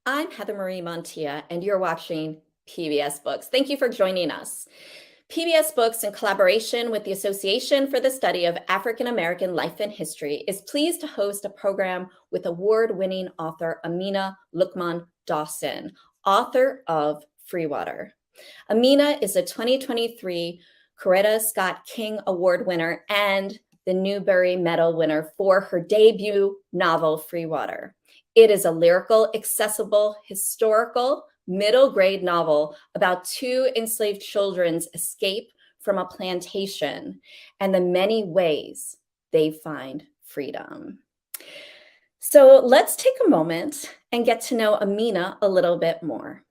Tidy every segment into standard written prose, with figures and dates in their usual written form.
I'm Heather Marie Montilla, and you're watching PBS Books. Thank you for joining us. PBS Books, in collaboration with the Association for the Study of African American Life and History, is pleased to host a program with award-winning author Amina Luqman-Dawson, author of Freewater. Amina is a 2023 Coretta Scott King Award winner and the Newbery Medal winner for her debut novel, Freewater. It is a lyrical, accessible, historical, middle grade novel about two enslaved children's escape from a plantation and the many ways they find freedom. So let's take a moment and get to know Amina a little bit more.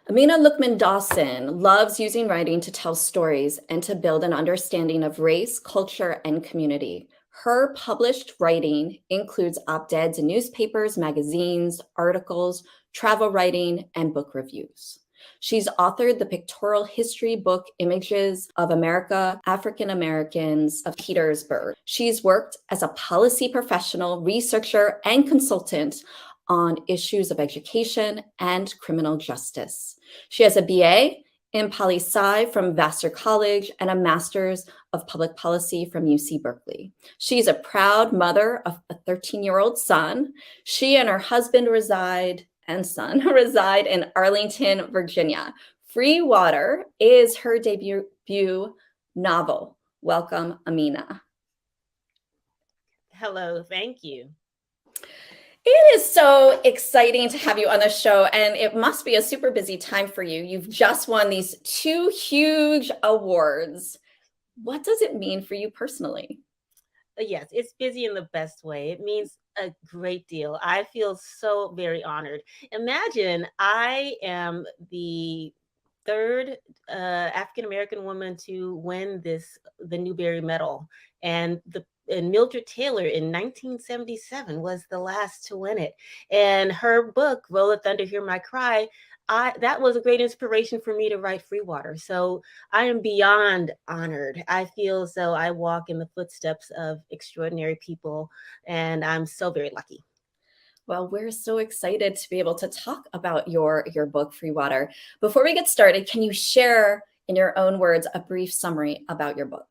Amina Luqman-Dawson loves using writing to tell stories and to build an understanding of race, culture, and community. Her published writing includes op-eds in newspapers, magazines, articles, travel writing, and book reviews. She's authored the pictorial history book Images of America, African Americans of Petersburg. She's worked as a policy professional, researcher, and consultant on issues of education and criminal justice. She has a BA in poli-sci from Vassar College and a master's of public policy from UC Berkeley. She's a proud mother of a 13-year-old son. She and her husband reside in Arlington, Virginia. Freewater is her debut novel. Welcome, Amina. Hello, thank you. It is so exciting to have you on the show, and it must be a super busy time for you. You've just won these two huge awards. What does it mean for you personally? Yes, it's busy in the best way. It means a great deal. I feel so very honored. Imagine I am the third African-American woman to win the Newbery Medal, and Mildred Taylor in 1977 was the last to win it. And her book, Roll the Thunder, Hear My Cry, that was a great inspiration for me to write Freewater. So I am beyond honored. I feel as though I walk in the footsteps of extraordinary people, and I'm so very lucky. Well, we're so excited to be able to talk about your book, Freewater. Before we get started, can you share in your own words a brief summary about your book?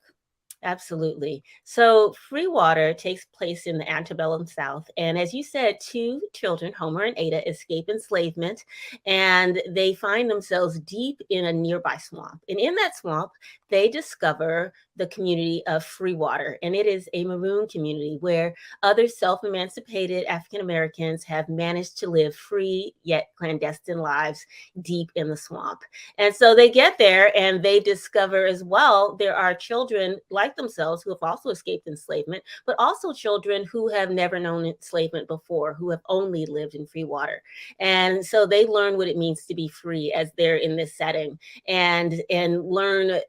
Absolutely. So Freewater takes place in the antebellum South. And as you said, two children, Homer and Ada, escape enslavement, and they find themselves deep in a nearby swamp. And in that swamp, they discover the community of Freewater. And it is a maroon community where other self-emancipated African Americans have managed to live free yet clandestine lives deep in the swamp. And so they get there and they discover as well there are children like themselves who have also escaped enslavement, but also children who have never known enslavement before, who have only lived in Freewater. And so they learn what it means to be free as they're in this setting, and learn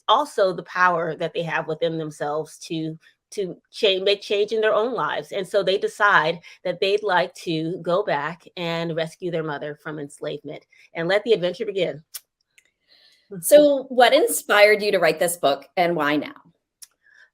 also the power that they have within themselves to make change in their own lives. And so they decide that they'd like to go back and rescue their mother from enslavement and let the adventure begin. So what inspired you to write this book, and why now?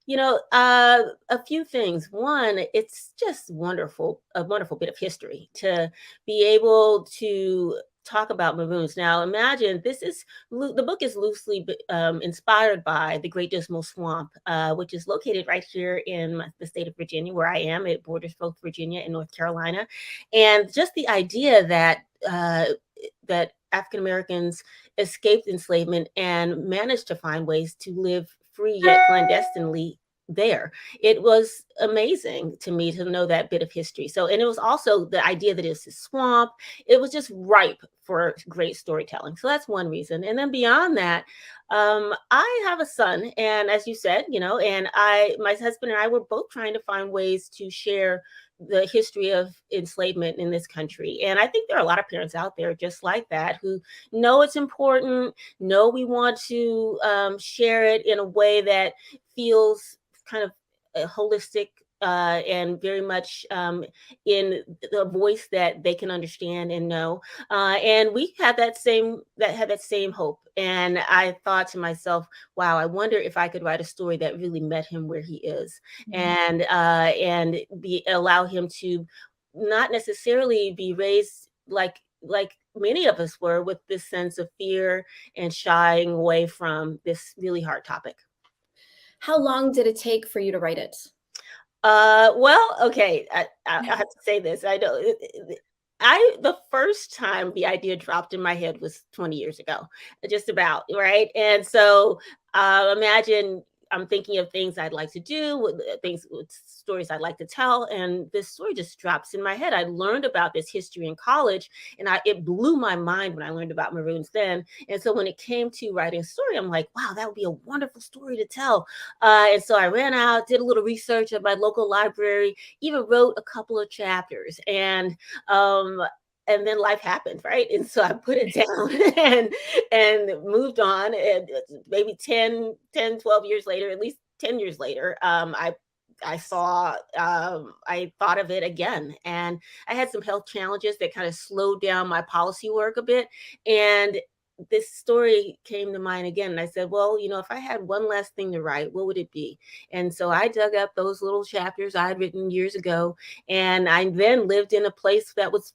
You know, a few things. One, it's just a wonderful bit of history to be able to talk about maroons. Now, imagine the book is loosely inspired by the Great Dismal Swamp, which is located right here in the state of Virginia, where I am. It borders both Virginia and North Carolina, and just the idea that that African Americans escaped enslavement and managed to find ways to live free yet clandestinely there. It was amazing to me to know that bit of history. So, and it was also the idea that it's a swamp. It was just ripe for great storytelling. So that's one reason. And then beyond that, I have a son, and as you said, and my husband and I were both trying to find ways to share the history of enslavement in this country. And I think there are a lot of parents out there just like that who know it's important, know we want to share it in a way that feels kind of holistic and very much in the voice that they can understand and know. And we had that same hope. And I thought to myself, wow, I wonder if I could write a story that really met him where he is, and allow him to not necessarily be raised like many of us were, with this sense of fear and shying away from this really hard topic. How long did it take for you to write it? Well, okay, I have to say this. I know the first time the idea dropped in my head was 20 years ago, just about, right? And so imagine I'm thinking of things I'd like to do, stories I'd like to tell, and this story just drops in my head. I learned about this history in college, and it blew my mind when I learned about Maroons then. And so when it came to writing a story, I'm like, wow, that would be a wonderful story to tell. And so I ran out, did a little research at my local library, even wrote a couple of chapters, and then life happened, right? And so I put it down and moved on. And maybe 12 years later, at least 10 years later, I thought of it again. And I had some health challenges that kind of slowed down my policy work a bit. And this story came to mind again. And I said, well, if I had one last thing to write, what would it be? And so I dug up those little chapters I had written years ago. And I then lived in a place that was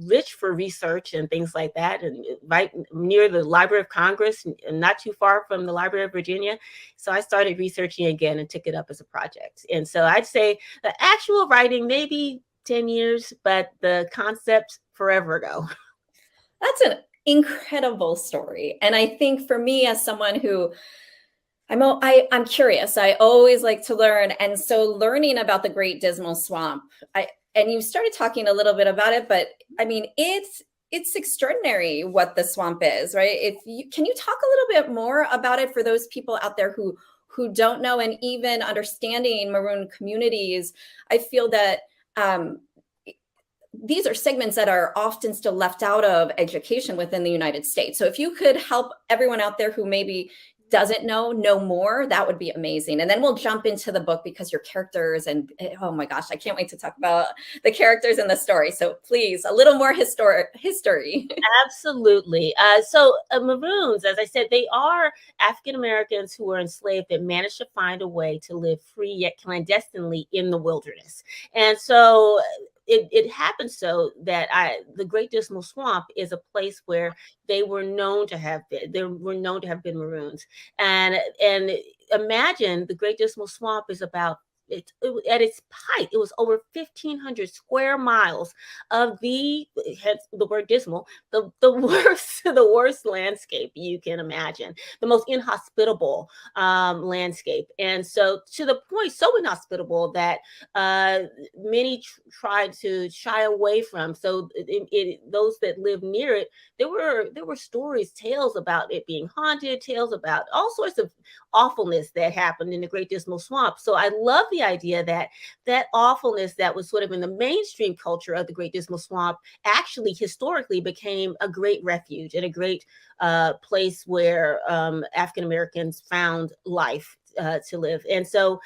rich for research and things like that, and right near the Library of Congress and not too far from the Library of Virginia. So I started researching again and took it up as a project. And so I'd say the actual writing, maybe 10 years, but the concept forever ago. That's an incredible story. And I think for me, as someone who I'm curious, I always like to learn. And so learning about the Great Dismal Swamp, and you started talking a little bit about it, but I mean, it's extraordinary what the swamp is, right? Can you talk a little bit more about it for those people out there who don't know, and even understanding Maroon communities? I feel that these are segments that are often still left out of education within the United States. So if you could help everyone out there who maybe doesn't know more, that would be amazing. And then we'll jump into the book, because your characters, and oh my gosh, I can't wait to talk about the characters in the story. So please, a little more history. Absolutely. So Maroons, as I said, they are African Americans who were enslaved that managed to find a way to live free yet clandestinely in the wilderness. And so it happened so that the Great Dismal Swamp is a place where they were known to have been. They were known to have been Maroons. And imagine the Great Dismal Swamp is about, at its height, it was over 1,500 square miles of hence the word dismal, the worst landscape you can imagine, the most inhospitable landscape. And so to the point, so inhospitable that many tried to shy away from. So those that lived near it, there were stories, tales about it being haunted, tales about all sorts of awfulness that happened in the Great Dismal Swamp. So I love the idea that awfulness that was sort of in the mainstream culture of the Great Dismal Swamp actually historically became a great refuge and a great place where African Americans found life to live. And so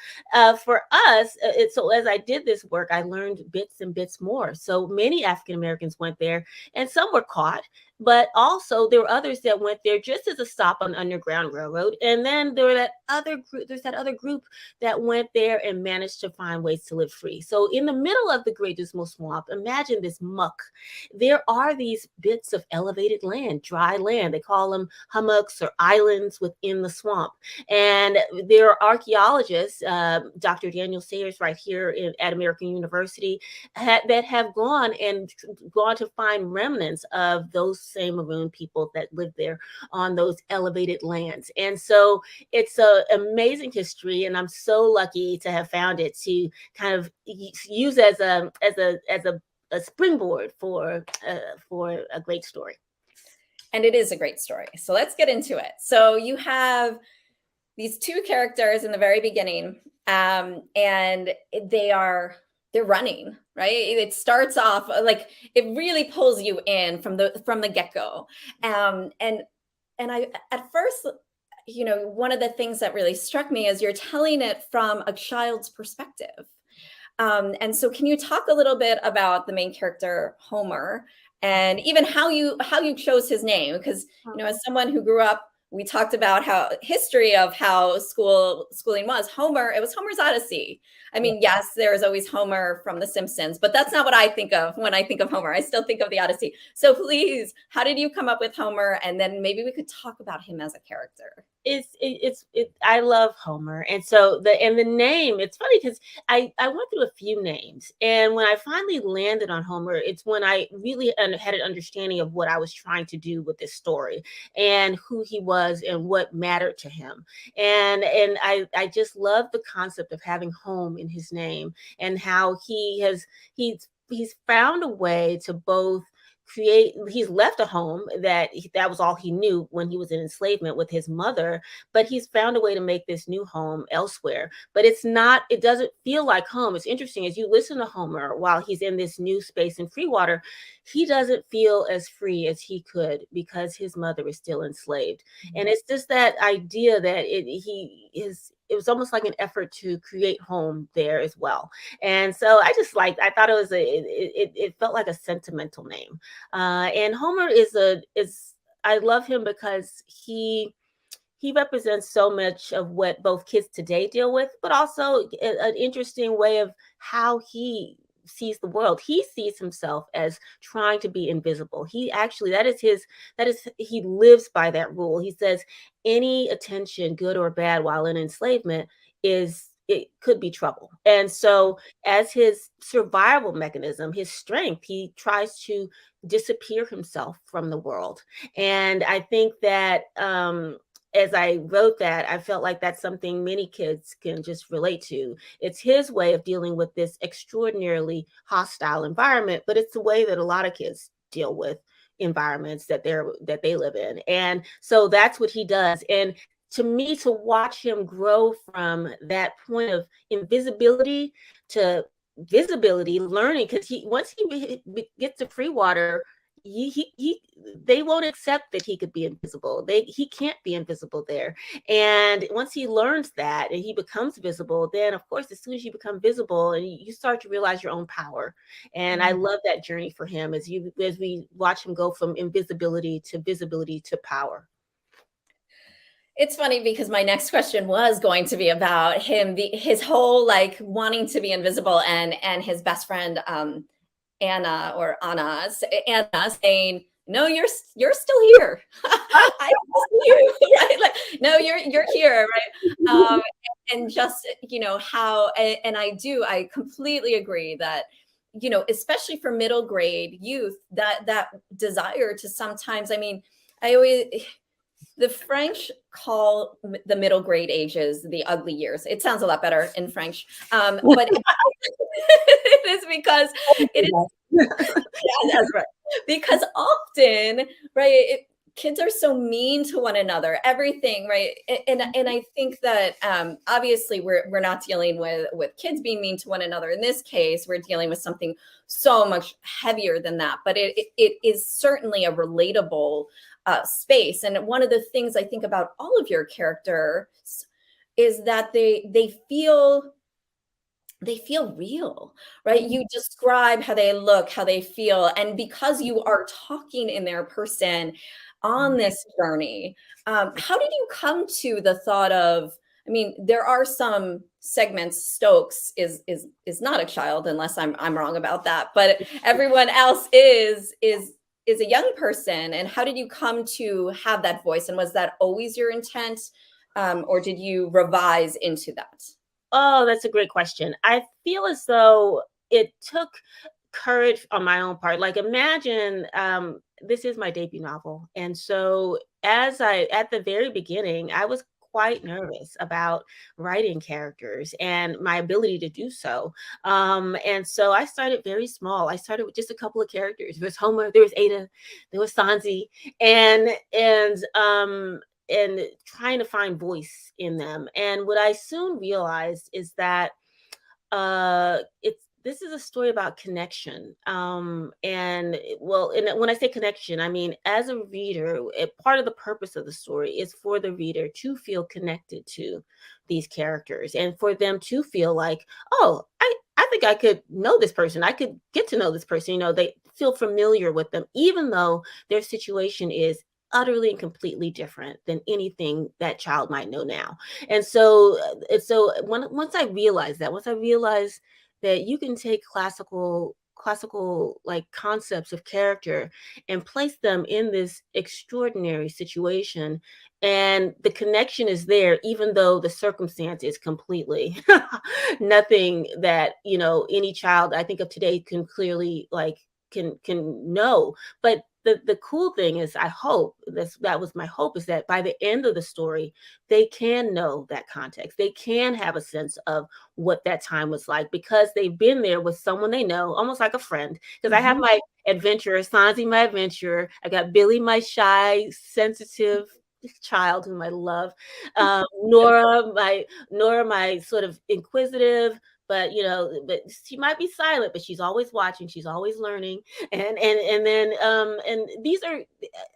for us, so as I did this work, I learned bits and bits more. So many African Americans went there, and some were caught, but also there were others that went there just as a stop on the Underground Railroad. And then there's that other group that went there and managed to find ways to live free. So in the middle of the Great Dismal Swamp, imagine this muck. There are these bits of elevated land, dry land. They call them hummocks or islands within the swamp. And there are archaeologists, Dr. Daniel Sayers right here at American University, that have gone to find remnants of those same Maroon people that lived there on those elevated lands. And so it's an amazing history, and I'm so lucky to have found it to kind of use as a springboard for a great story. And it is a great story. So let's get into it. So you have these two characters in the very beginning, and they're running, right? It starts off like it really pulls you in from the get-go. And I, at first, one of the things that really struck me is you're telling it from a child's perspective. And so can you talk a little bit about the main character, Homer, and even how you chose his name? Because, as someone who grew up we talked about how history of how schooling was. It was Homer's Odyssey. I mean, yes, there is always Homer from The Simpsons, but that's not what I think of when I think of Homer. I still think of the Odyssey. So please, how did you come up with Homer? And then maybe we could talk about him as a character. I love Homer. And so the name, it's funny because I went through a few names. And when I finally landed on Homer, it's when I really had an understanding of what I was trying to do with this story and who he was and what mattered to him. And I just love the concept of having home in his name and how he's found a way to both he's left a home that was all he knew when he was in enslavement with his mother, but he's found a way to make this new home elsewhere. But it doesn't feel like home. It's interesting, as you listen to Homer while he's in this new space in Freewater, he doesn't feel as free as he could because his mother is still enslaved. Mm-hmm. And it's just that idea that it was almost like an effort to create home there as well. And so I thought it was it felt like a sentimental name. And Homer I love him because he represents so much of what both kids today deal with, but also an interesting way of how he sees the world. He sees himself as trying to be invisible. He lives by that rule. He says any attention, good or bad, while in enslavement it could be trouble. And so as his survival mechanism, his strength, he tries to disappear himself from the world. And I think that as I wrote that, I felt like that's something many kids can just relate to. It's his way of dealing with this extraordinarily hostile environment, but it's the way that a lot of kids deal with environments that they live in. And so that's what he does. And to me, to watch him grow from that point of invisibility to visibility, learning, because once he gets to Freewater, they won't accept that he could be invisible. He can't be invisible there. And once he learns that and he becomes visible, then of course, as soon as you become visible and you start to realize your own power. And I love that journey for him as we watch him go from invisibility to visibility to power. It's funny because my next question was going to be about him, his whole like wanting to be invisible, and his best friend Anna saying, "No, you're still here. I see you." Right? Like, no, you're here, right? And just how, and I completely agree that especially for middle grade youth, that desire to sometimes, I mean, the French call the middle grade ages the ugly years. It sounds a lot better in French, but it is because it is. Yeah, that's right. Because often, right, kids are so mean to one another. Everything, right, and I think that obviously we're not dealing with kids being mean to one another. In this case, we're dealing with something so much heavier than that. But it is certainly a relatable space. And one of the things I think about all of your characters is that they feel real, right? You describe how they look, how they feel. And because you are talking in their person on this journey, how did you come to the thought of, I mean, there are some segments, Stokes is not a child, unless I'm wrong about that, but everyone else is a young person. And how did you come to have that voice? And was that always your intent? Or did you revise into that? Oh, that's a great question. I feel as though it took courage on my own part. Like, imagine, this is my debut novel. And so at the very beginning, I was quite nervous about writing characters and my ability to do so. And so I started very small. I started with just a couple of characters. There was Homer, there was Ada, there was Sanji, and trying to find voice in them. And what I soon realized is that this is a story about connection. And when I say connection, I mean, as a reader, part of the purpose of the story is for the reader to feel connected to these characters and for them to feel like, oh, I think I could know this person. I could get to know this person. They feel familiar with them, even though their situation is utterly and completely different than anything that child might know now. Once I realized that, you can take classical like concepts of character and place them in this extraordinary situation, and the connection is there even though the circumstance is completely nothing that, any child I think of today can clearly like can know. But the cool thing is, I hope that was my hope, is that by the end of the story they can know that context, they can have a sense of what that time was like, because they've been there with someone they know, almost like a friend. Because I have my adventurer, Sanji, my adventurer. I got Billy, my shy, sensitive child whom I love. Nora, my sort of inquisitive, but but she might be silent, but she's always watching, she's always learning. And then and these are,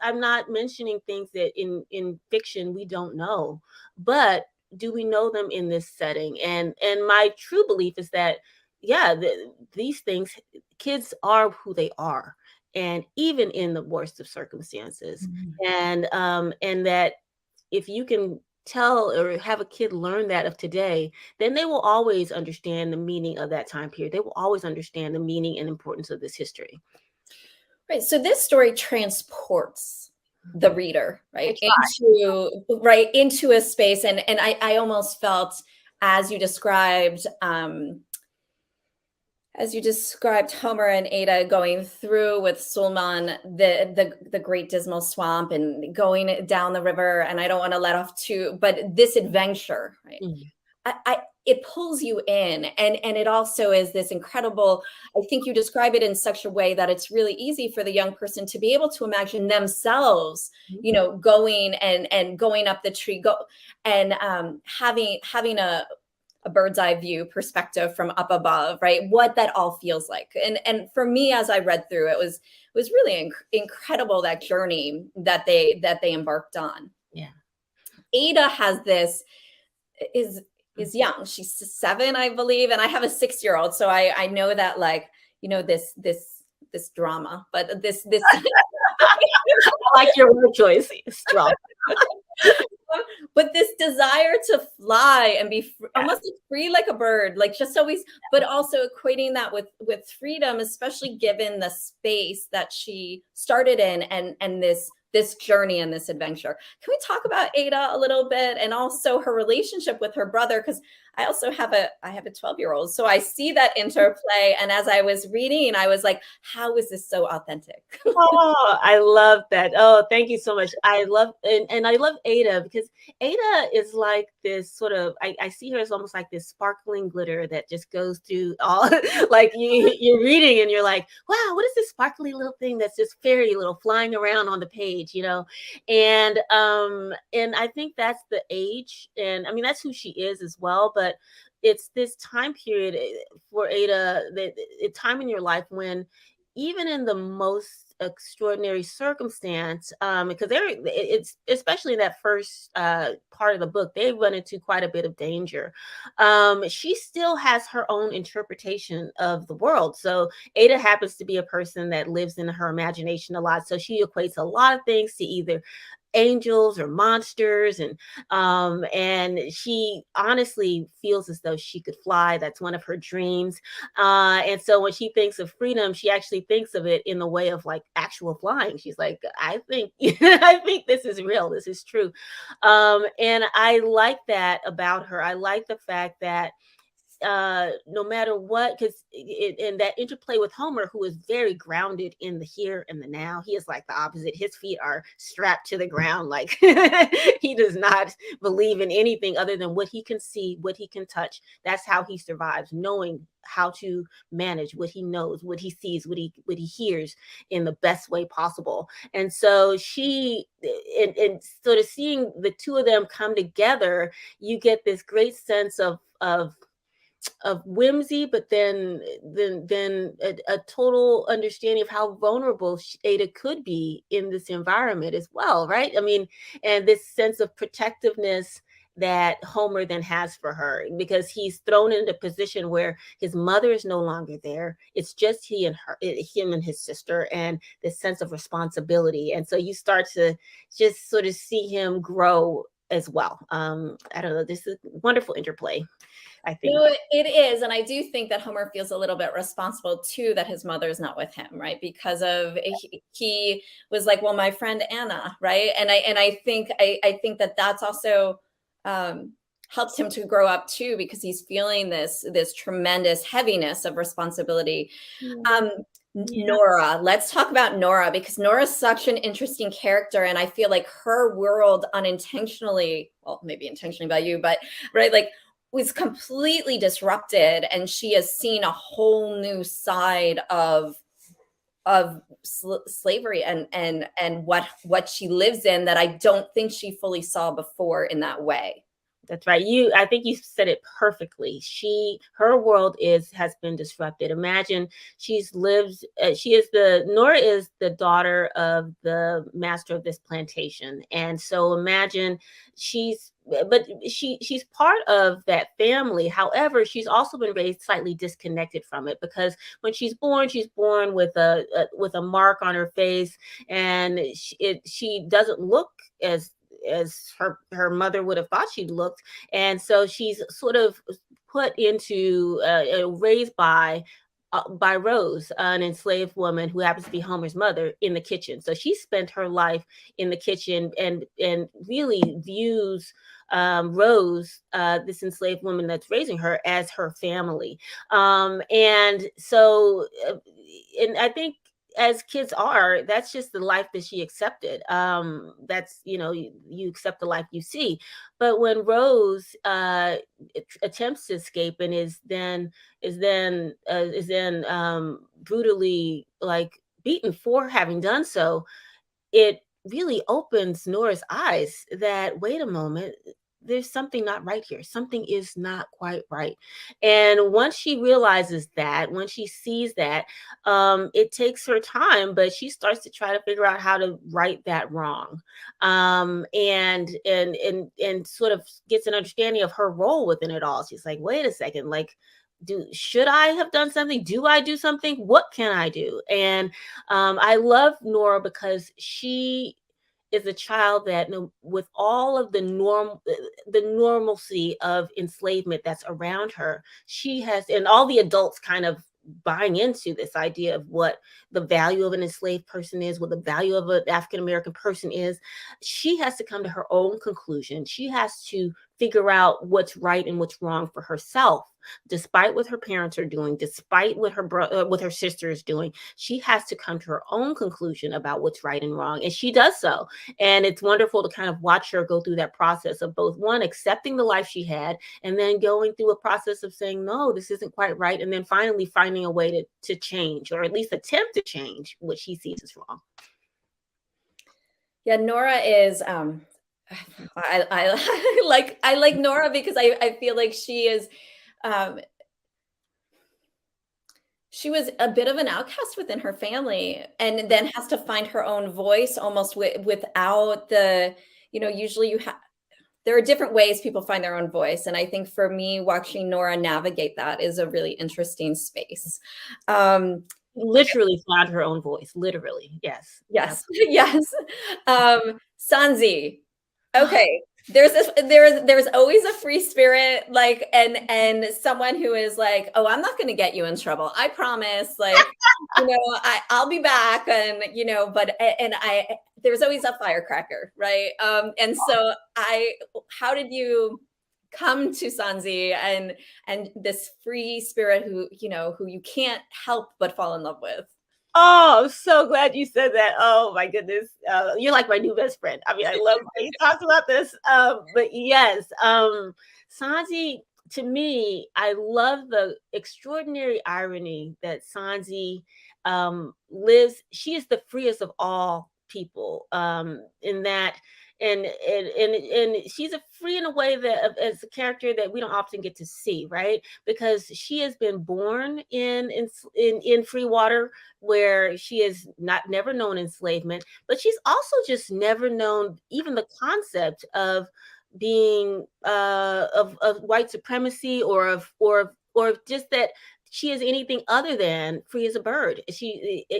I'm not mentioning things that in fiction we don't know, but do we know them in this setting? And my true belief is that, yeah, these things, kids are who they are, and even in the worst of circumstances. And that if you can tell or have a kid learn that of today, then they will always understand the meaning of that time period. They will always understand the meaning and importance of this history. Right. So this story transports the reader, right, into a space. And I almost felt, as you described Homer and Ada going through with Sulman the Great Dismal Swamp and going down the river, and I don't want to let off but this adventure, right? It pulls you in, and it also is this incredible, I think you describe it in such a way that it's really easy for the young person to be able to imagine themselves, going and going up the tree, and having a bird's eye view perspective from up above, right? What that all feels like. And for me, as I read through, it was really incredible, that journey that they embarked on. Yeah. Ada has this, is young. She's 7, I believe. And I have a 6-year-old. So I know that, like, this drama, but this I like your word choice. It's drama. But this desire to fly and be almost free like a bird, like just always, but also equating that with freedom, especially given the space that she started in, and this journey and this adventure. Can we talk about Ada a little bit, and also her relationship with her brother? Because I also have a 12-year-old, so I see that interplay. And as I was reading, I was like, how is this so authentic? Oh, I love that. Oh, thank you so much. I love I love Ada, because Ada is like this sort of, I see her as almost like this sparkling glitter that just goes through all like you're reading and you're like, wow, what is this sparkly little thing that's just fairy little flying around on the page, And I think that's the age, and I mean that's who she is as well. But it's this time period for Ada, a time in your life when, even in the most extraordinary circumstance, because it's especially in that first part of the book, they run into quite a bit of danger. She still has her own interpretation of the world. So Ada happens to be a person that lives in her imagination a lot. So she equates a lot of things to either angels or monsters, and she honestly feels as though she could fly. That's one of her dreams, and so when she thinks of freedom, she actually thinks of it in the way of like actual flying. She's like, I think I think this is real, this is true. And I like that about her. I like the fact that no matter what, because and that interplay with Homer, who is very grounded in the here and the now. He is like the opposite. His feet are strapped to the ground, like he does not believe in anything other than what he can see, what he can touch. That's how he survives, knowing how to manage what he knows, what he sees, what he hears in the best way possible. And so she, and sort of seeing the two of them come together, you get this great sense of whimsy, but then a total understanding of how vulnerable Ada could be in this environment as well, right? I mean, and this sense of protectiveness that Homer then has for her, because he's thrown into a position where his mother is no longer there. It's just him and his sister, and this sense of responsibility. And so you start to just sort of see him grow as well. I don't know. This is a wonderful interplay, I think. No, it is. And I do think that Homer feels a little bit responsible too that his mother's not with him, right? Because he was like, well, my friend Anna, right? And I think that that's also helps him to grow up too, because he's feeling this tremendous heaviness of responsibility. Yeah. Nora, let's talk about Nora, because Nora's such an interesting character, and I feel like her world unintentionally, well, maybe intentionally by you, but right, like was completely disrupted, and she has seen a whole new side of slavery and what she lives in that I don't think she fully saw before in that way. That's right. I think you said it perfectly. Her world has been disrupted. Imagine Nora is the daughter of the master of this plantation. And so imagine she's part of that family. However, she's also been raised slightly disconnected from it, because when she's born with a mark on her face, and she doesn't look as her mother would have thought she'd looked. And so she's sort of put into raised by Rose, an enslaved woman who happens to be Homer's mother, in the kitchen. So she spent her life in the kitchen, and really views Rose, this enslaved woman that's raising her, as her family. And so, and I think, as kids are, that's just the life that she accepted. That's, you accept the life you see. But when Rose attempts to escape and is then brutally, like, beaten for having done so, it really opens Nora's eyes that, wait a moment, there's something not right here. Something is not quite right. And once she realizes that, when she sees that, it takes her time, but she starts to try to figure out how to right that wrong. And sort of gets an understanding of her role within it all. She's like, wait a second, like, should I have done something? Do I do something? What can I do? And I love Nora because she is a child that, with all of the normalcy of enslavement that's around her, she has, and all the adults kind of buying into this idea of what the value of an enslaved person is, what the value of an African-American person is. She has to come to her own conclusion. She has to figure out what's right and what's wrong for herself, despite what her parents are doing, despite what her sister is doing. She has to come to her own conclusion about what's right and wrong, and she does so. And it's wonderful to kind of watch her go through that process of both, one, accepting the life she had, and then going through a process of saying, no, this isn't quite right, and then finally finding a way to change, or at least attempt to change what she sees as wrong. Yeah, Nora is I like Nora because I feel like she is she was a bit of an outcast within her family, and then has to find her own voice almost without the, usually there are different ways people find their own voice. And I think for me, watching Nora navigate that is a really interesting space. Literally found her own voice. Literally. Yes. Yes. Yes. Sanji. Okay. There's always a free spirit, like, and someone who is like, oh, I'm not going to get you in trouble. I promise. Like, I'll be back. And, there's always a firecracker. Right. And so how did you come to Sanji and this free spirit who you can't help but fall in love with? Oh, I'm so glad you said that. Oh my goodness. You're like my new best friend. I mean, I love how you talked about this. But yes, Sanji, to me, I love the extraordinary irony that Sanji lives. She is the freest of all people, in that, and she's a free in a way that, as a character that we don't often get to see, right? Because she has been born in Freewater, where she has never known enslavement, but she's also just never known even the concept of being of white supremacy, or just that she is anything other than free as a bird. Even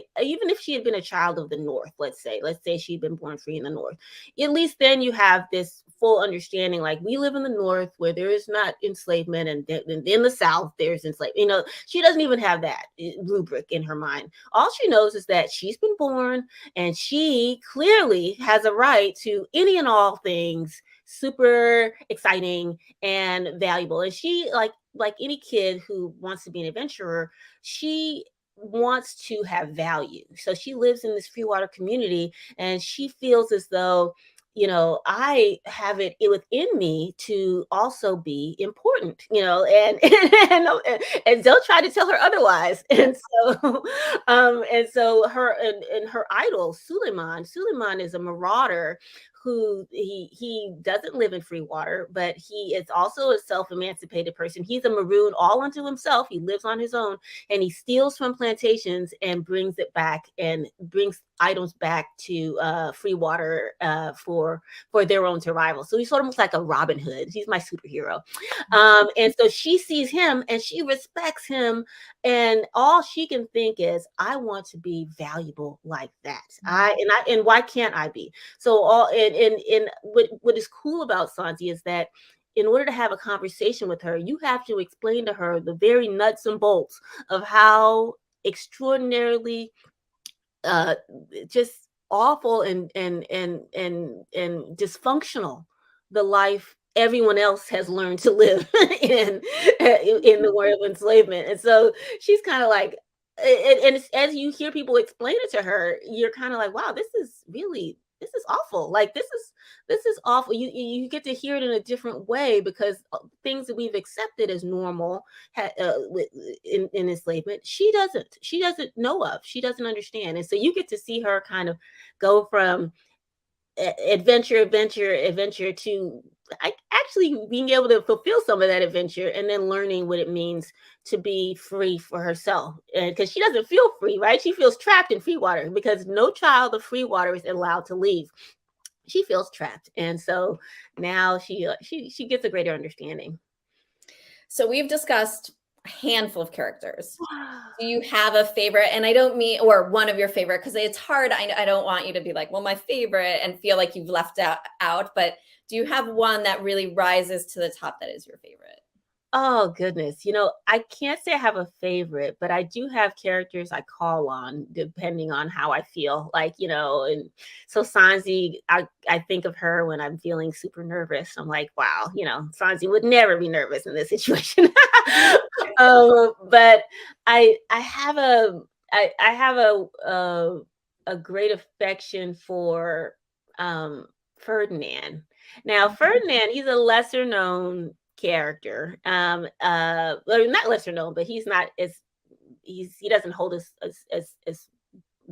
if she had been a child of the North, let's say she'd been born free in the North, at least then you have this full understanding, like, we live in the North where there is not enslavement, and in the South there's enslavement. She doesn't even have that rubric in her mind. All she knows is that she's been born, and she clearly has a right to any and all things super exciting and valuable. And she, like any kid who wants to be an adventurer, she wants to have value. So she lives in this Freewater community, and she feels as though, I have it within me to also be important, and don't try to tell her otherwise. And so her idol, Suleiman is a marauder who he doesn't live in Freewater, but he is also a self-emancipated person. He's a maroon all unto himself. He lives on his own, and he steals from plantations and brings it back, and brings items back to Freewater for their own survival. So he's sort of almost like a Robin Hood. He's my superhero. And so she sees him and she respects him, and all she can think is, I want to be valuable like that. And why can't I be? So what is cool about Sanji is that in order to have a conversation with her, you have to explain to her the very nuts and bolts of how extraordinarily just awful and dysfunctional the life everyone else has learned to live in the world of enslavement. And so she's kind of like, and as you hear people explain it to her, you're kind of like, wow, this is awful. Like, this is awful. You get to hear it in a different way, because things that we've accepted as normal in enslavement, she doesn't know of, she doesn't understand. And so you get to see her kind of go from adventure to actually being able to fulfill some of that adventure, and then learning what it means to be free for herself. And because she doesn't feel free, right? She feels trapped in Freewater, because no child of Freewater is allowed to leave. She feels trapped, and so now she gets a greater understanding. So we've discussed a handful of characters. Do you have a favorite? And I don't mean, or one of your favorite, because it's hard. I don't want you to be like, well, my favorite, and feel like you've left out. But do you have one that really rises to the top that is your favorite? Oh, goodness. I can't say I have a favorite, but I do have characters I call on depending on how I feel. And so Sanji, I think of her when I'm feeling super nervous. I'm like, wow, Sanji would never be nervous in this situation. But I have a great affection for Ferdinand. Now, Ferdinand, he's a lesser known character. Well, not lesser known, but he doesn't hold as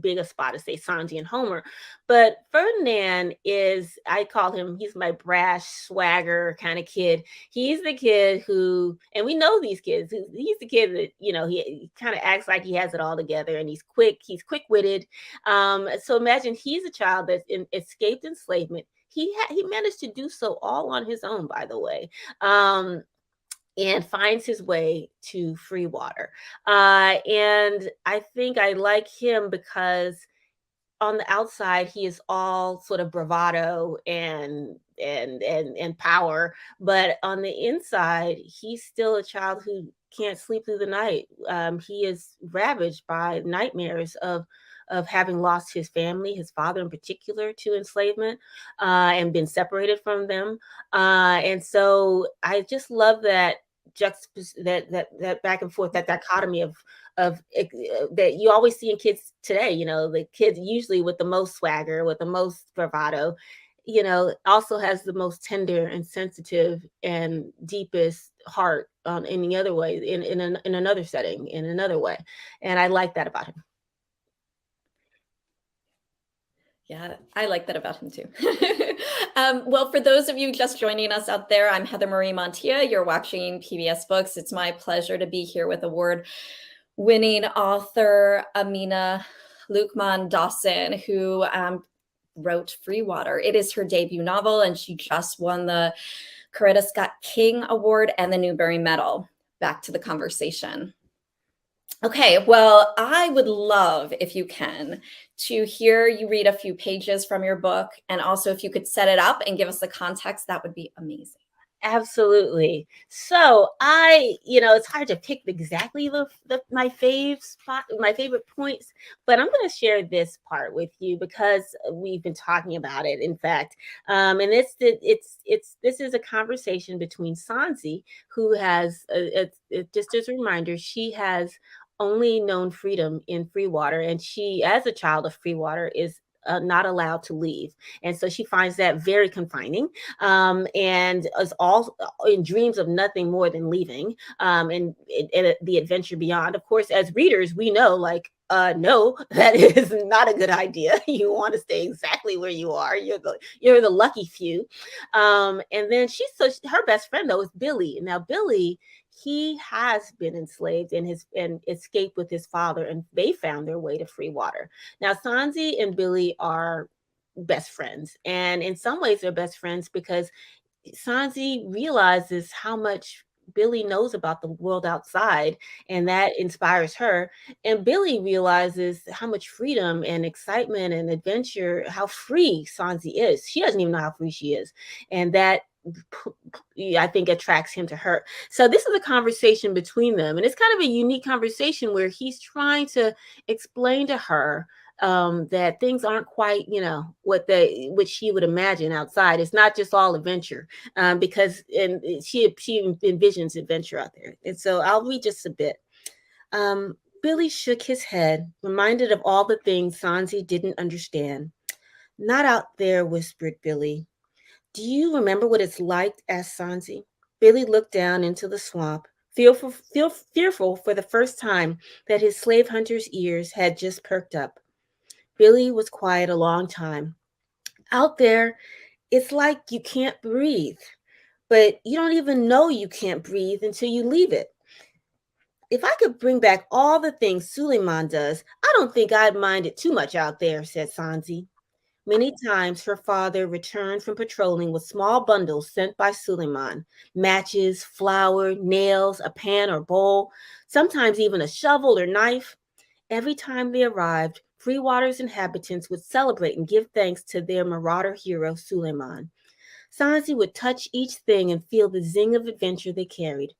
big a spot as, say, Sanji and Homer. But Ferdinand is, I call him, he's my brash swagger kind of kid. He's the kid who, and we know these kids, he's the kid that, he kind of acts like he has it all together, and he's quick-witted. So imagine he's a child that's escaped enslavement. He managed to do so all on his own, by the way. And finds his way to Freewater. And I think I like him because on the outside, he is all sort of bravado and power. But on the inside, he's still a child who can't sleep through the night. He is ravaged by nightmares of having lost his family, his father in particular, to enslavement, and been separated from them. And so I just love that that back and forth, that dichotomy of that you always see in kids today. The kids usually with the most swagger, with the most bravado, also has the most tender and sensitive and deepest heart on any other way, in another setting, in another way. And I like that about him. Yeah, I like that about him too. Well, for those of you just joining us out there, I'm Heather Marie Montilla. You're watching PBS Books. It's my pleasure to be here with award-winning author Amina Luqman-Dawson, who wrote Freewater. It is her debut novel, and she just won the Coretta Scott King Award and the Newbery Medal. Back to the conversation. Okay, well, I would love, if you can, to hear you read a few pages from your book, and also if you could set it up and give us the context, that would be amazing. Absolutely. So it's hard to pick exactly my favorite points, but I'm going to share this part with you because we've been talking about it. In fact, and this is a conversation between Sanji, who has just as a reminder, she has only known freedom in Freewater, and she, as a child of Freewater, is not allowed to leave, and so she finds that very confining, and is all in dreams of nothing more than leaving, and the adventure beyond. Of course, as readers, we know, like, no, that is not a good idea. You want to stay exactly where you are. You're the lucky few. And then her best friend though is Billy. Now Billy, he has been enslaved and escaped with his father, and they found their way to Freewater. Now Sanji and Billy are best friends, and in some ways they're best friends because Sanji realizes how much Billy knows about the world outside, and that inspires her. And Billy realizes how much freedom and excitement and adventure, how free Sanji is. She doesn't even know how free she is. And that, I think, attracts him to her. So this is a conversation between them. And it's kind of a unique conversation where he's trying to explain to her that things aren't quite, what she would imagine outside. It's not just all adventure, because she envisions adventure out there. And so I'll read just a bit. Billy shook his head, reminded of all the things Sanji didn't understand. Not out there, whispered Billy. Do you remember what it's like? Asked Sanji. Billy looked down into the swamp, fearful for the first time that his slave hunter's ears had just perked up. Billy was quiet a long time. Out there, it's like you can't breathe, but you don't even know you can't breathe until you leave it. If I could bring back all the things Suleiman does, I don't think I'd mind it too much out there, said Sanji. Many times her father returned from patrolling with small bundles sent by Suleiman, matches, flour, nails, a pan or bowl, sometimes even a shovel or knife. Every time they arrived, Freewater's inhabitants would celebrate and give thanks to their marauder hero, Suleiman. Sanji would touch each thing and feel the zing of adventure they carried.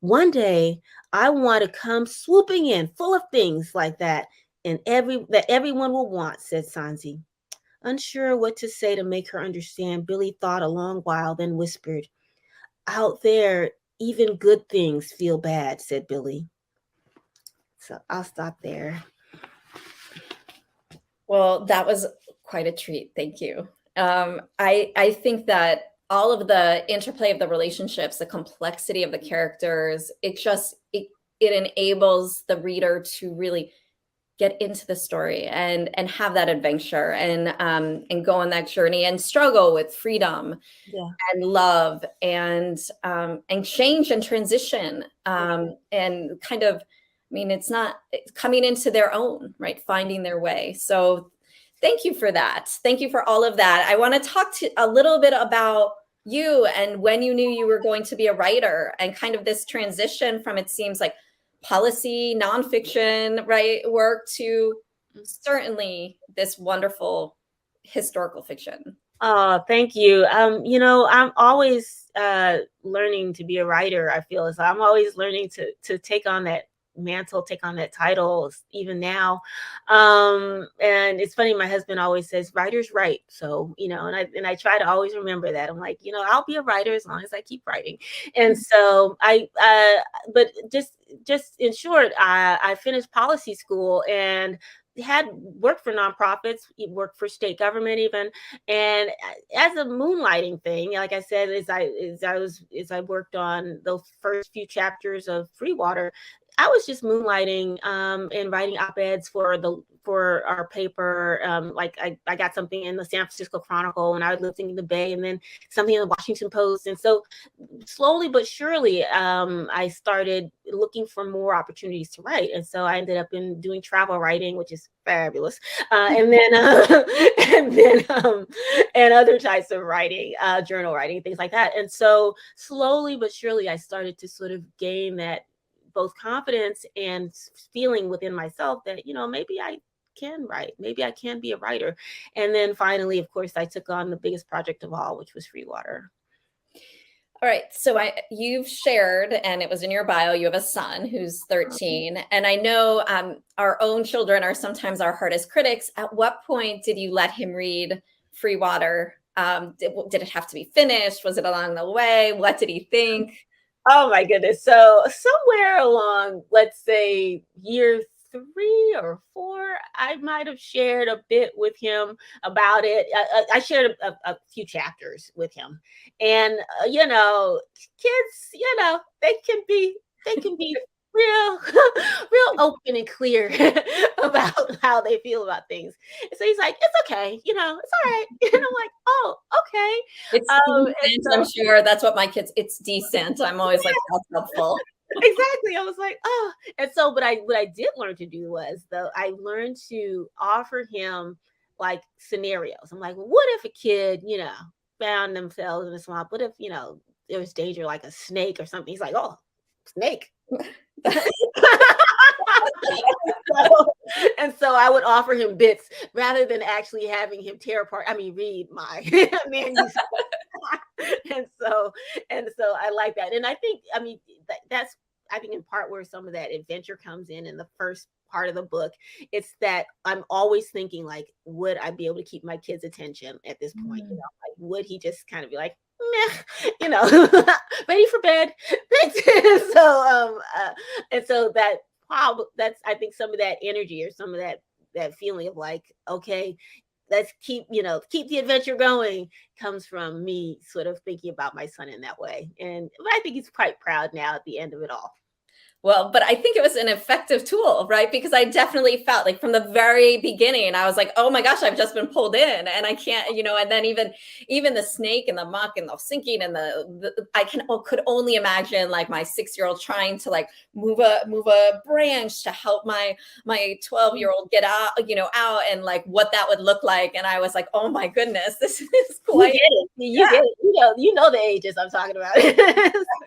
One day, I want to come swooping in, full of things like that, and that everyone will want, said Sanji. Unsure what to say to make her understand, Billy thought a long while, then whispered, Out there, even good things feel bad, said Billy. So I'll stop there. Well, that was quite a treat. Thank you. I think that all of the interplay of the relationships, the complexity of the characters, it enables the reader to really get into the story and have that adventure and go on that journey and struggle with freedom and love and change and transition and kind of, it's coming into their own, right? Finding their way. So thank you for that. Thank you for all of that. I want to talk a little bit about you and when you knew you were going to be a writer and kind of this transition from, it seems like, policy, nonfiction, right, work to certainly this wonderful historical fiction. Oh, thank you. I'm always learning to be a writer. I feel as I'm always learning to take on that mantle, take on that title, even now. And it's funny, my husband always says writers write. So, and I try to always remember that. I'm like, I'll be a writer as long as I keep writing. And so but just in short, I finished policy school and had worked for nonprofits, worked for state government even, and as a moonlighting thing, like I said, as I worked on those first few chapters of Freewater, I was just moonlighting and writing op-eds for our paper. Like I got something in the San Francisco Chronicle when I was living in the Bay, and then something in the Washington Post. And so slowly but surely, I started looking for more opportunities to write. And so I ended up doing travel writing, which is fabulous. And then and other types of writing, journal writing, things like that. And so slowly but surely, I started to sort of gain that both confidence and feeling within myself that, maybe I can write, maybe I can be a writer. And then finally, of course, I took on the biggest project of all, which was Freewater. All right. So you've shared, and it was in your bio, you have a son who's 13. And I know our own children are sometimes our hardest critics. At what point did you let him read Freewater? Did it have to be finished? Was it along the way? What did he think? Oh my goodness. So somewhere along, let's say year 3 or 4, I might have shared a bit with him about it. I shared a few chapters with him, and kids, they can be real, real open and clear about how they feel about things. So he's like, "It's okay, it's all right," and I'm like, "Oh, okay." It's decent. I'm sure that's what my kids. It's decent. I'm always like, that's helpful. Exactly. I was like, oh, and so, what I did learn to do was, though, I learned to offer him like scenarios. I'm like, well, what if a kid, found themselves in a swamp? What if, there was danger, like a snake or something? He's like, oh, snake. And so I would offer him bits rather than actually having him read my manuscript. and so I like that. And I think, that's, I think, in part where some of that adventure comes in the first part of the book. It's that I'm always thinking, like, would I be able to keep my kid's attention at this point? Like, would he just kind of be like, meh, ready for bed? And so that's, I think, some of that energy, or some of that feeling of like, okay, let's keep the adventure going, comes from me sort of thinking about my son in that way. And I think he's quite proud now at the end of it all. Well, but I think it was an effective tool, right? Because I definitely felt like from the very beginning, I was like, oh my gosh, I've just been pulled in and I can't, and then even the snake and the muck and the sinking and could only imagine like my 6-year-old trying to like move a branch to help my 12-year-old get out, out, and like what that would look like. And I was like, oh my goodness, this is quite. You get it. You know the ages I'm talking about.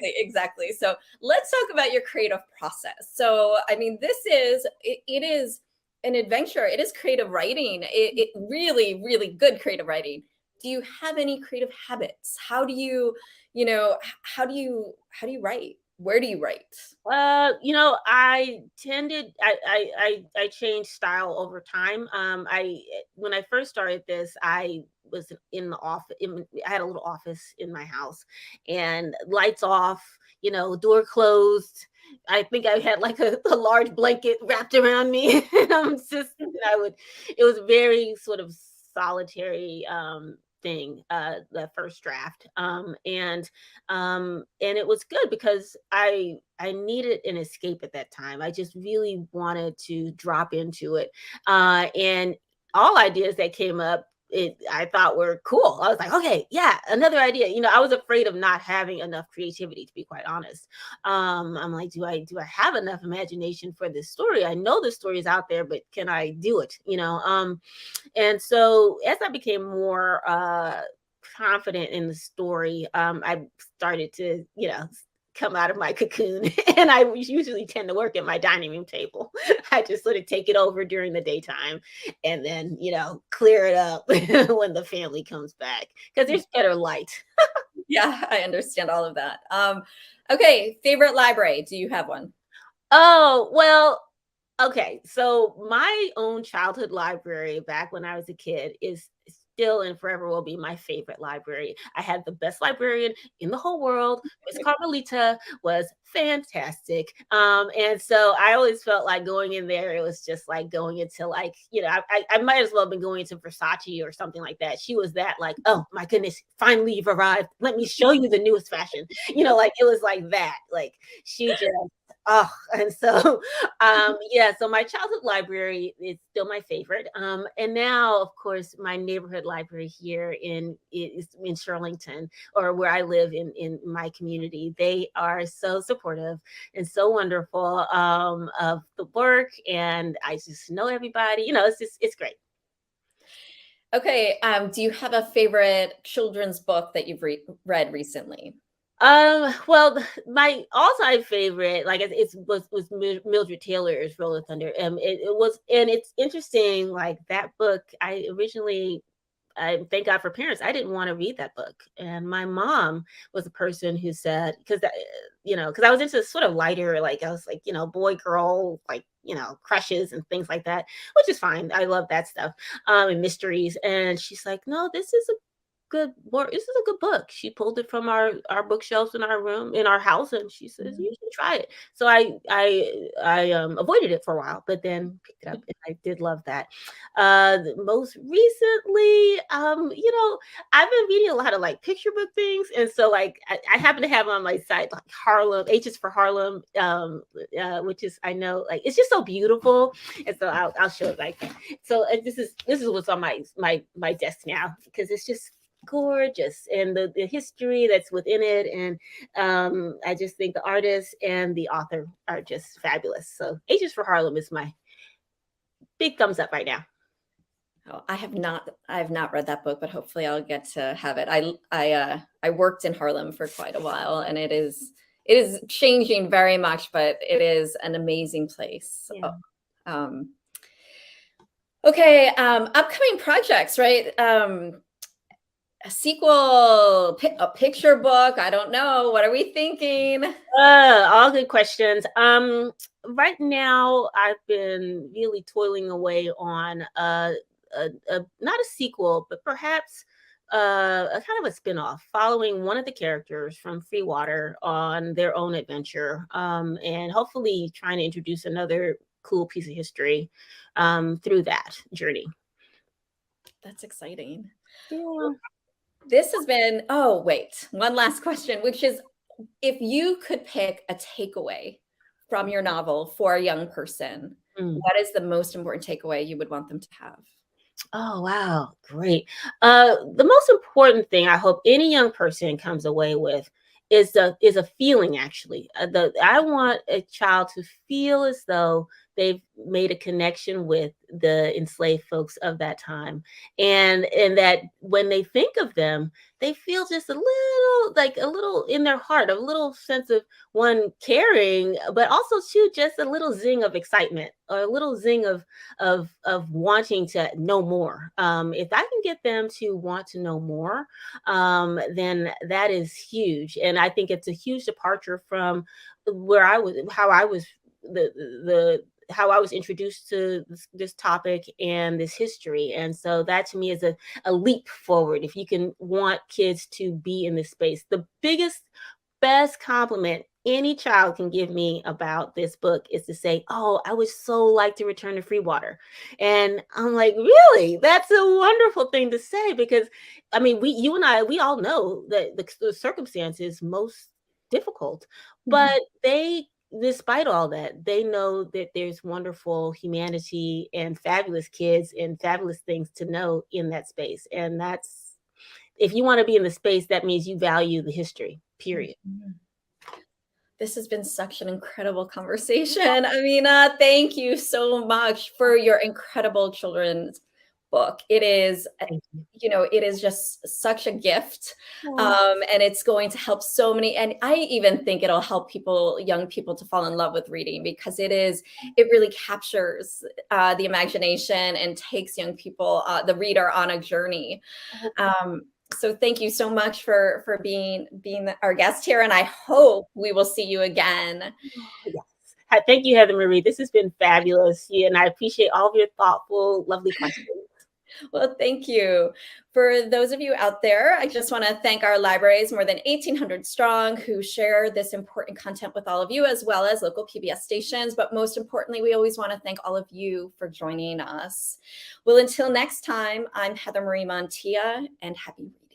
Exactly. So let's talk about your creative process. So, I mean, it is an adventure. It is creative writing. It really, really good creative writing. Do you have any creative habits? How do you write? Where do you write? I changed style over time. When I first started this, I was in the office. I had a little office in my house, and lights off, door closed. I think I had like a large blanket wrapped around me. It was very sort of solitary thing, the first draft. And it was good because I needed an escape at that time. I just really wanted to drop into it. And all ideas that came up, I thought were cool. I was like, okay, yeah, another idea. I was afraid of not having enough creativity, to be quite honest. I'm like, do I have enough imagination for this story? I know the story is out there, but can I do it? And so as I became more confident in the story, I started to, come out of my cocoon. And I usually tend to work at my dining room table. I just sort of take it over during the daytime, and then, clear it up when the family comes back, because there's better light. Yeah, I understand all of that. Okay, favorite library. Do you have one? Oh, well, okay. So my own childhood library back when I was a kid is still and forever will be my favorite library. I had the best librarian in the whole world. Miss Carmelita was fantastic. And so I always felt like going in there, it was just like going into like, I might as well have been going to Versace or something like that. She was that like, oh my goodness, finally you've arrived. Let me show you the newest fashion. Like it was like that. Like she just, oh, and so yeah, so my childhood library is still my favorite. And now, of course, my neighborhood library here in Shirlington, or where I live in my community, they are so supportive and so wonderful of the work, and I just know everybody. It's great. Okay, do you have a favorite children's book that you've read recently? Well, my all-time favorite, like was Mildred Taylor's Roll of Thunder. It was, and it's interesting. Like that book, I thank God for parents. I didn't want to read that book, and my mom was the person who said, because I was into sort of lighter, like I was like, boy girl, like crushes and things like that, which is fine. I love that stuff, and mysteries. And she's like, no, this is a good book. She pulled it from our bookshelves in our room in our house, and she says you should try it. So I avoided it for a while, but then picked it up, and I did love that. Most recently, I've been reading a lot of like picture book things, and so like I happen to have on my site like Harlem, H is for Harlem, which is, I know, like it's just so beautiful, and so I'll show it like that. So this is what's on my desk now, because it's just gorgeous, and the history that's within it, and I just think the artist and the author are just fabulous. So Ages for Harlem is my big thumbs up right now. Oh, I have not read that book, but hopefully I'll get to have it. I worked in Harlem for quite a while, and it is changing very much, but it is an amazing place. Yeah. Okay, upcoming projects, right? A sequel, a picture book. I don't know. What are we thinking? All good questions. Right now I've been really toiling away on not a sequel, but perhaps a kind of a spin-off following one of the characters from Freewater on their own adventure, and hopefully trying to introduce another cool piece of history through that journey. That's exciting. Yeah. This has been, oh, wait, one last question, which is, if you could pick a takeaway from your novel for a young person, what is the most important takeaway you would want them to have? Oh, wow. Great. The most important thing I hope any young person comes away with is a feeling, actually. I want a child to feel as though they've made a connection with the enslaved folks of that time, and that when they think of them, they feel just a little in their heart, a little sense of one caring, but also too just a little zing of excitement, or a little zing of wanting to know more. If I can get them to want to know more, then that is huge, and I think it's a huge departure from where I was, the how I was introduced to this topic and this history. And so that to me is a leap forward. If you can want kids to be in this space, the biggest, best compliment any child can give me about this book is to say, oh, I would so like to return to Freewater. And I'm like, really? That's a wonderful thing to say, because I mean, you and I, we all know that the circumstances most difficult, but despite all that, they know that there's wonderful humanity and fabulous kids and fabulous things to know in that space. And that's, if you want to be in the space, that means you value the history, period. This has been such an incredible conversation. Amina, thank you so much for your incredible children's book. It is, it is just such a gift. And it's going to help so many. And I even think it'll help young people to fall in love with reading, because it really captures the imagination and takes young people, the reader, on a journey. So thank you so much for being our guest here, and I hope we will see you again. Yes. Thank you, Heather Marie. This has been fabulous. Yeah, and I appreciate all of your thoughtful, lovely questions. Well, thank you. For those of you out there, I just want to thank our libraries, more than 1,800 strong, who share this important content with all of you, as well as local PBS stations. But most importantly, we always want to thank all of you for joining us. Well, until next time, I'm Heather Marie Montilla, and happy reading.